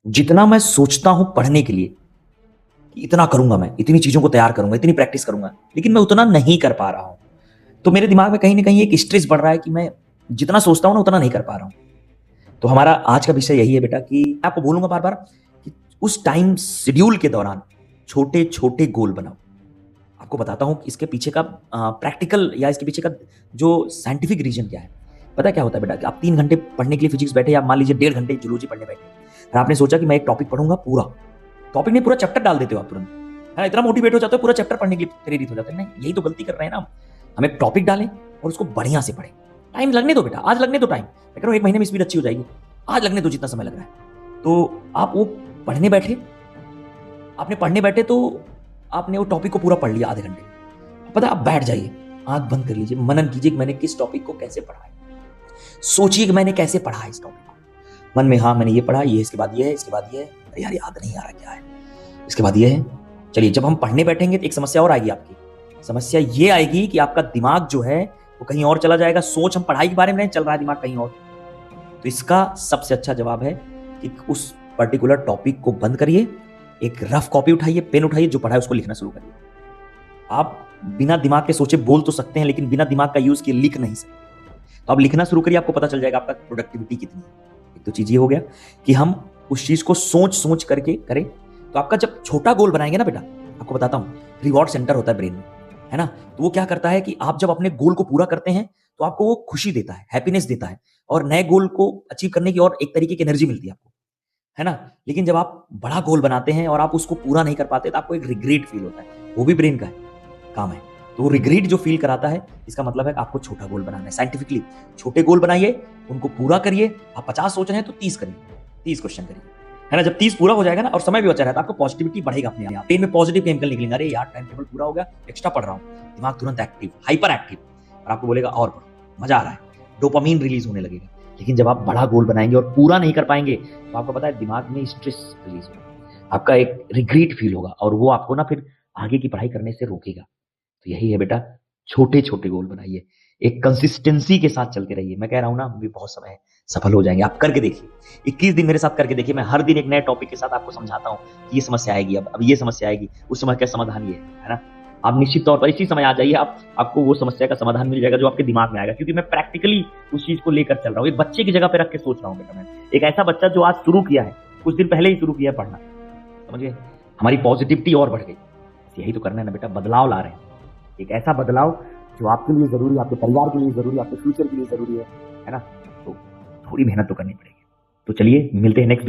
जितना मैं सोचता हूं पढ़ने के लिए कि इतना करूंगा, मैं इतनी चीजों को तैयार करूंगा, इतनी प्रैक्टिस करूंगा, लेकिन मैं उतना नहीं कर पा रहा हूं। तो मेरे दिमाग में कहीं ना कहीं एक स्ट्रेस बढ़ रहा है कि मैं जितना सोचता हूं ना उतना नहीं कर पा रहा हूं। तो हमारा आज का विषय यही है बेटा कि मैं आपको बोलूंगा बार बार कि उस टाइम शेड्यूल के दौरान छोटे छोटे गोल बनाओ। आपको बताता हूं कि इसके पीछे का प्रैक्टिकल या इसके पीछे का जो साइंटिफिक रीजन क्या है। पता है क्या होता है बेटा कि आप 3 घंटे पढ़ने के लिए फिजिक्स बैठे, या मान लीजिए 1.5 घंटे जूलॉजी पढ़ने बैठे, और आपने सोचा कि मैं एक टॉपिक पढ़ूंगा पूरा। टॉपिक नहीं, पूरा चैप्टर डाल देते हो आप तुरंत, है ना? इतना मोटिवेट हो जाते हो, पूरा चैप्टर पढ़ने के लिए प्रेरित हो जाते हैं। नहीं, यही तो गलती कर रहे हैं ना हम एक टॉपिक डालें और उसको बढ़िया से पढ़ें। टाइम लगने दो बेटा, आज लगने दो टाइम। मैं कह रहा हूं 1 महीने में स्पीड अच्छी हो जाएगी। आज लगने दो जितना समय लग रहा है। तो आप वो पढ़ने बैठे, आपने पढ़ने बैठे तो आपने वो टॉपिक को पूरा पढ़ लिया आधे घंटे में। पता है, आप बैठ जाइए, आंख बंद कर लीजिए, मनन कीजिए कि मैंने किस टॉपिक को कैसे पढ़ा है। सोचिए कि मैंने कैसे पढ़ा है इस टॉपिक को। मन में, हाँ मैंने ये पढ़ा, ये इसके बाद ये है, इसके बाद ये है, अरे यार याद नहीं आ रहा क्या है, इसके बाद ये है। चलिए, जब हम पढ़ने बैठेंगे तो एक समस्या और आएगी आपकी। समस्या ये आएगी कि आपका दिमाग जो है वो कहीं और चला जाएगा। सोच हम पढ़ाई के बारे में नहीं, चल रहा है दिमाग कहीं और। तो इसका सबसे अच्छा जवाब है कि उस पर्टिकुलर टॉपिक को बंद करिए, एक रफ कॉपी उठाइए, पेन उठाइए, जो पढ़ा है उसको लिखना शुरू करिए। आप बिना दिमाग के सोचे बोल तो सकते हैं, लेकिन बिना दिमाग का यूज किए लिख नहीं सकते। तो आप लिखना शुरू करिए, आपको पता चल जाएगा आपका प्रोडक्टिविटी कितनी है। एक तो चीज ये हो गया कि हम उस चीज को सोच सोच करके करें। तो आपका जब छोटा गोल बनाएंगे ना बेटा, आपको बताता हूं, रिवॉर्ड सेंटर होता है ब्रेन में, है ना? तो वो क्या करता है कि आप जब अपने गोल को पूरा करते हैं तो आपको वो खुशी देता है, हैप्पीनेस देता है, और नए गोल को अचीव करने की और एक तरीके की एनर्जी मिलती है आपको, है ना? लेकिन जब आप बड़ा गोल बनाते हैं और आप उसको पूरा नहीं कर पाते तो आपको एक रिग्रेट फील होता है। वो भी ब्रेन का काम है। तो रिग्रेट जो फील कराता है, इसका मतलब है कि आपको छोटा गोल बनाना है। साइंटिफिकली छोटे गोल बनाइए, उनको पूरा करिए। आप 50 सोच रहे हैं तो 30 करिए, 30 क्वेश्चन करिए, है ना? जब 30 पूरा हो जाएगा ना और समय भी बचा रहता है, आपको पॉजिटिविटी बढ़ेगा अपने आप। ब्रेन में पॉजिटिव केमिकल निकलेंगे, अरे यार टाइम टेबल पूरा हो गया, एक्स्ट्रा पढ़ रहा हूँ। दिमाग तुरंत एक्टिव, हाइपर एक्टिव, और आपको बोलेगा और पढ़ो, मजा आ रहा है, डोपामीन रिलीज होने लगेगा। लेकिन जब आप बड़ा गोल बनाएंगे और पूरा नहीं कर पाएंगे तो आपको पता है दिमाग में स्ट्रेस रिलीज होगा, आपका एक रिग्रेट फील होगा, और वो आपको ना फिर आगे की पढ़ाई करने से रोकेगा। तो यही है बेटा, छोटे छोटे गोल बनाइए, एक कंसिस्टेंसी के साथ चलते रहिए। मैं कह रहा हूं ना, अभी बहुत समय है, सफल हो जाएंगे। आप करके देखिए, 21 दिन मेरे साथ करके देखिए। मैं हर दिन एक नए टॉपिक के साथ आपको समझाता हूं कि ये समस्या आएगी, अब ये समस्या आएगी, उस समय का समाधान ये है ना? आप निश्चित तौर पर इसी समय आ जाइए, आपको वो समस्या का समाधान मिल जाएगा जो आपके दिमाग में आएगा, क्योंकि मैं प्रैक्टिकली उस चीज को लेकर चल रहा हूँ। एक बच्चे की जगह पे रख के सोच रहा हूँ बेटा। मैं एक ऐसा बच्चा जो आज शुरू किया है, कुछ दिन पहले ही शुरू किया है पढ़ना, समझिए? हमारी पॉजिटिविटी और बढ़ गई। यही तो करना है ना बेटा, बदलाव ला रहे हैं, एक ऐसा बदलाव जो आपके लिए जरूरी है, आपके परिवार के लिए जरूरी है, आपके फ्यूचर के लिए जरूरी है ना? तो थोड़ी मेहनत तो करनी पड़ेगी। तो चलिए मिलते हैं नेक्स्ट